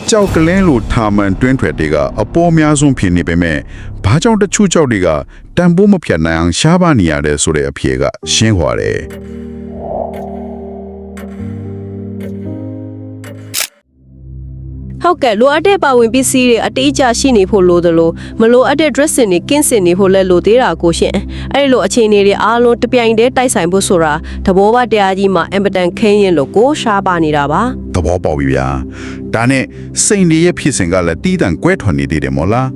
ကြောက်ကလင်းလိုထာမန်တွင်းထွက်တွေကအပေါ်များဆုံးဖြစ်နေပေမဲ့ဘာကြောင့်တချို့ကြောက်တွေကတန်ဖိုးမဖြတ်နိုင်အောင်ရှားပါနေရတယ်ဆိုတဲ့အဖြေကရှင်းသွားတယ်ဟုတ်ကဲ့လိုအပ်တဲ့ပါဝင်ပစ္စည်းတွေအတိအကျရှိနေဖို့လိုတယ်လို့မလိုအပ်တဲ့ dressing တွေကင်းစင်နေဖို့လည်းလိုသေးတာကိုရှင်အဲ့လိုအခြေအနေတွေအားလုံးတပြိုင်တည်းတိုက်ဆိုင်ဖို့ဆိုတာသဘောပါတရားကြီးမှာအင်ပတန်ခင်းရင်လို့ကိုရှားပါနေတာပါသဘောပေါက်ပြီဗျာဒါနဲ့စိန်တွေရဲ့ဖြစ်စဉ်ကလည်းတီးတန့်ကွဲထွက်နေသေးတယ်မို့လား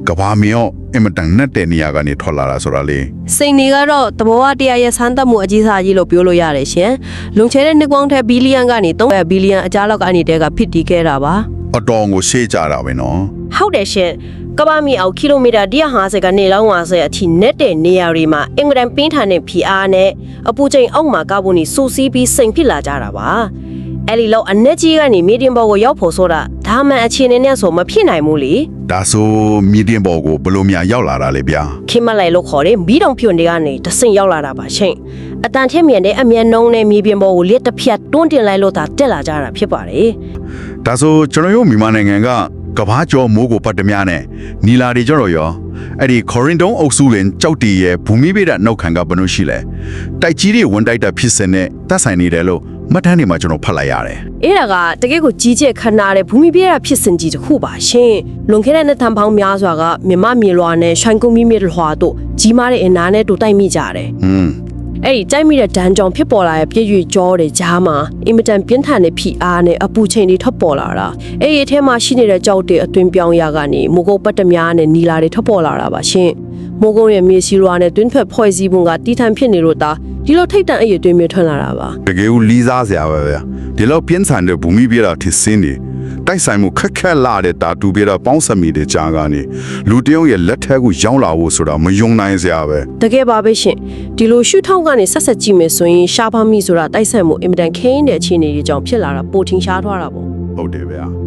ကဘာမီယောအင်မတန်နဲ့တဲ့နေရာကနေထွက်လာတာဆိုတာလေစိန်တွေကတော့သဘောပါတရားရဲ့စမ်းသပ်မှုအကြီးစားကြီးလို့ပြောလို့ရတယ်ရှင်လွန်ချဲတဲ့နှစ်ပေါင်းထက်ဘီလီယံကနေ3ဘီလီယံအကြားလောက်ကနေတဲကဖြစ်တည်ခဲ့တာပါအတော်ကိုရှေ့ကြတာပဲနော်ဟုတ်တယ်ရှင်ကဘာမီအောက်ကီလိုမီတာ150ကနေလောက်50အထိနဲ့တဲ့နေရာတွေမှာအင်္ဂလန်ပင်းထန်တဲ့ PR နဲ့အပူချိန်အောက်မှာကာဗွန်တွေစူစီးပြီးစိန်ဖြစ်လာကြတာပါအဲ့ဒီလောက်အနက်ကြီးကနေမီဒီယမ်ဘော်ကိုရောက်ဖို့ဆိုတာဒါမှန်အခြေအနေနဲ့ဆိုမဖြစ်နိုင်ဘူးလေဒါဆိုမီဒီယမ်ဘော်ကိုဘလို့များရောက်လာတာလေဗျာခင်မလိုက်လို့ခေါ်တယ်မီးတောင်ဖြွန်တွေကနေတဆင့်ရောက်လာတာပါရှင်အတန်ထက်မြန်တဲ့အမြန်နှုံးနဲ့မီဒီယမ်ဘော်ကိုလက်တစ်ဖြတ်တွန်းတင်လိုက်လို့သာတက်လာကြတာဖြစ်ပါတယ်ဒါဆိုကျွန်တော်တို့မြန်မာနိုင်ငံကကဘာကျော်မိုးကိုပတ်တများနဲ့နီလာတွေကြတော့ရောအဲ့ဒီခေါရင်တုံးအုပ်စုလင်ကြောက်တီရဲ့ဘူမိဗေဒနောက်ခံကဘယ်လိုရှိလဲတိုက်ကြီးတွေဝန်တိုက်တာဖြစ်စင်နဲ့တက်ဆိုင်နေတယ်လို့မှတ်တမ်းတွေမှာကျွန်တော်ဖတ်လိုက်ရတယ်အဲ့ဒါကတကယ့်ကိုကြီးကျယ်ခမ်းနားတဲ့ဘူမိဗေဒဖြစ်စဉ်ကြီးတစ်ခုပါရှင်လွန်ခဲ့တဲ့နှစ်ထံပေါင်းများစွာကမြမမြေလွာနဲ့ရှိုင်းကုန်းမီမြေလွာတို့ကြီးမားတဲ့အင်နာနဲ့တို့တိုက်မိကြတယ်အဲ့ဒီတိုက်မိတဲ့ဒဏ်ကြောင့်ဖြစ်ပေါ်လာတဲ့ပြည့်ရွေကြောတွေကြားမှာအင်မတန်ပြင်းထန်တဲ့ဖိအားနဲ့အပူချိန်တွေထွက်ပေါ်လာတာအဲ့ဒီအထဲမှာရှိနေတဲ့ကြောက်တွေအတွင်းပြောင်းရကနေမိုးကုတ်ပတ်တများနဲ့နီလာတွေထွက်ပေါ်လာတာပါရှင်မိုးကုတ်ရဲ့မြေစီလွာနဲ့တွင်းထွက်ဖွဲ့စည်းပုံကတီးထန်ဖြစ်နေလို့ဒါဒီလိုထိတ်တန့်အရေးတွင်းမြထွက်လာတာပါတကယ်ကိုလီးစားစရာပဲဗျဒီလောက်ပြင်းထန်တဲ့ဘူမိဗေဒဖြစ်စင်းနေတိုက်ဆိုင်မှုခက်ခက်လာတဲ့တာတူပြတော့ပေါင်းစပ်မိတဲ့ကြားကနေလူတယောက်ရဲ့လက်ထက်ကိုရောင်းလာဖို့ဆိုတာမယုံနိုင်စရာပဲတကယ်ပါပဲရှင်ဒီလိုရှုထောင့်ကနေဆက်ဆက်ကြည့်မယ်ဆိုရင်ရှားပါမိဆိုတာတိုက်ဆိုင်မှုအင်မတန်ခင်းတဲ့အခြေအနေတွေကြောင့်ဖြစ်လာတာပိုထင်ရှားသွားတာပေါ့ဟုတ်တယ်ဗျာ